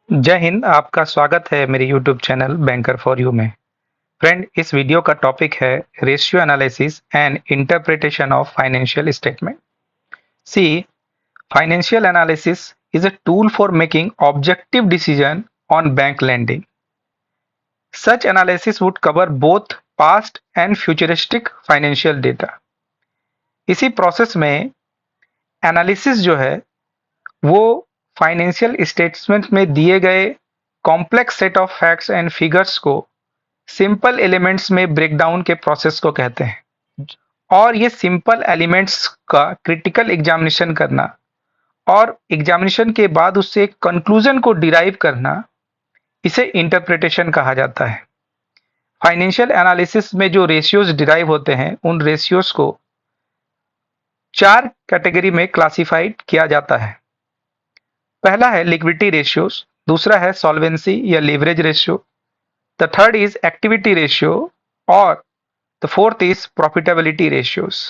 जय हिंद। आपका स्वागत है मेरे YouTube channel banker for you में। फ्रेंड, इस वीडियो का टॉपिक है ratio analysis and interpretation of financial statement. See, financial analysis is a tool for making objective decision on bank lending. Such analysis would cover both past and futuristic financial data. इसी process में analysis जो है वो financial statement में दिए गए complex set of facts and figures को simple elements में ब्रेकडाउन के प्रोसेस को कहते हैं। और ये सिंपल एलिमेंट्स का क्रिटिकल एग्जामिनेशन करना और एग्जामिनेशन के बाद उससे एक कंक्लूजन को डिराइव करना, इसे इंटरप्रिटेशन कहा जाता है। फाइनेंशियल एनालिसिस में जो रेशियोज डिराइव होते हैं उन रेशियोज को चार कैटेगरी में क्लासिफाइड किया जाता है। पहला है लिक्विडिटी रेशियोज, दूसरा है सॉल्वेंसी या leverage ratio, the third is activity ratio और the fourth is profitability ratios.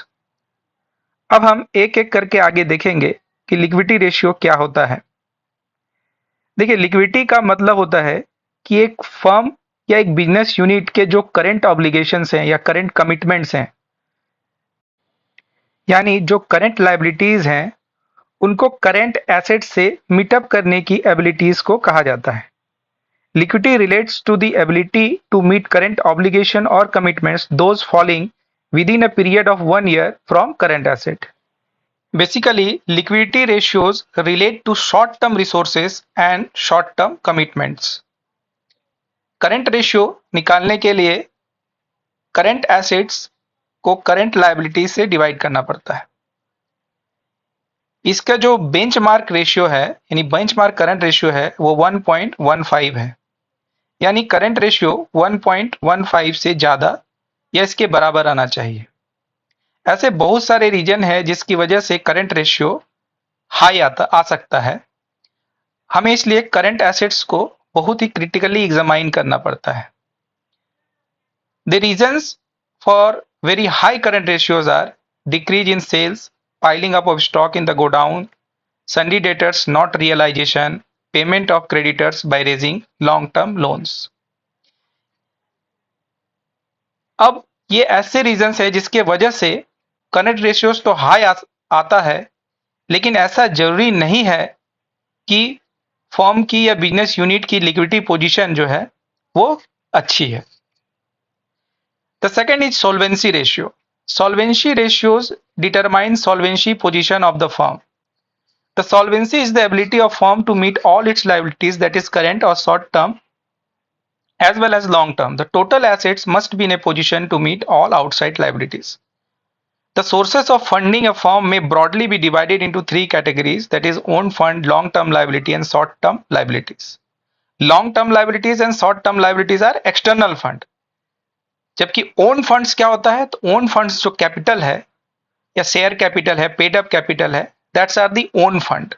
अब हम एक एक करके आगे देखेंगे कि लिक्विडिटी रेशियो क्या होता है। देखिए, लिक्विडिटी का मतलब होता है कि एक फर्म या एक बिजनेस यूनिट के जो करंट ऑब्लिगेशंस हैं या करंट कमिटमेंट्स हैं, यानी जो करंट लायबिलिटीज हैं, उनको करंट एसेट से मीटअप करने की एबिलिटीज को कहा जाता है। Liquidity relates to the ability to meet current obligation or commitments, those falling within a period of 1 year from current asset. Basically, liquidity ratios relate to short-term resources and short-term commitments. Current ratio निकालने के लिए current assets को current liability से divide करना पड़ता है। इसका जो बेंचमार्क रेशियो है, यानी बेंचमार्क करंट रेशियो है, वो 1.15 है। यानी करंट रेशियो 1.15 से ज्यादा या इसके बराबर आना चाहिए। ऐसे बहुत सारे रीजन है जिसकी वजह से करंट रेशियो हाई आ सकता है। हमें इसलिए करंट एसेट्स को बहुत ही क्रिटिकली एग्जामाइन करना पड़ता है। The reasons for very high current ratios are decrease in sales, piling up of stock in the godown, sundry debtors not realization, payment of creditors by raising long term loans. अब ये ऐसे reasons है जिसके वजह से current ratios तो high आता है, लेकिन ऐसा जरूरी नहीं है कि फर्म की या बिजनेस यूनिट की लिक्विडिटी पोजीशन जो है वो अच्छी है। The second is solvency ratio. Solvency ratios determine solvency position of the firm. The solvency is the ability of firm to meet all its liabilities, that is current or short term as well as long term. The total assets must be in a position to meet all outside liabilities. The sources of funding a firm may broadly be divided into three categories, that is own fund, long term liability and short term liabilities. Long term liabilities and short term liabilities are external fund, जबकि own funds क्या होता है, तो own funds जो capital है या share capital है, paid up capital है, that's are the own fund.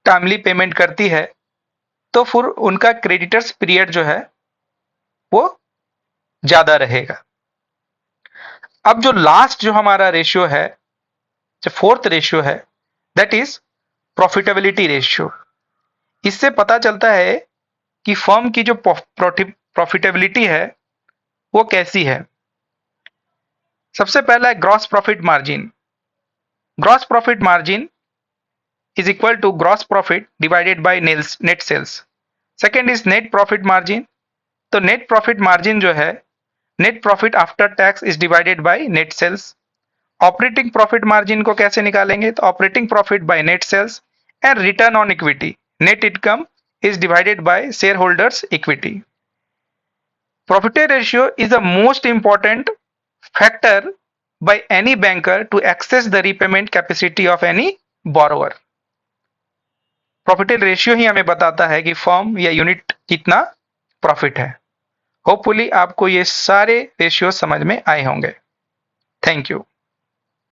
Timely payment करती है तो फिर उनका क्रेडिटर्स पीरियड जो है वो ज्यादा रहेगा। अब जो लास्ट जो हमारा रेशियो है, जो फोर्थ रेशियो है, दैट इज प्रॉफिटेबिलिटी रेशियो। इससे पता चलता है कि फर्म की जो प्रॉफिटेबिलिटी है वो कैसी है। सबसे पहला है gross profit margin. Gross profit margin is equal to gross profit divided by net sales. Second is net profit margin. तो नेट प्रॉफिट मार्जिन जो है, net profit after tax is divided by net sales. Operating profit margin को कैसे निकालेंगे? तो operating profit by net sales and return on equity, net income is divided by shareholders equity. Profit ratio is the most important factor by any banker to access the repayment capacity of any borrower. Profit ratio ही हमें बताता है कि firm या unit कितना profit है। Hopefully आपको ये सारे रेशियो समझ में आए होंगे। Thank you.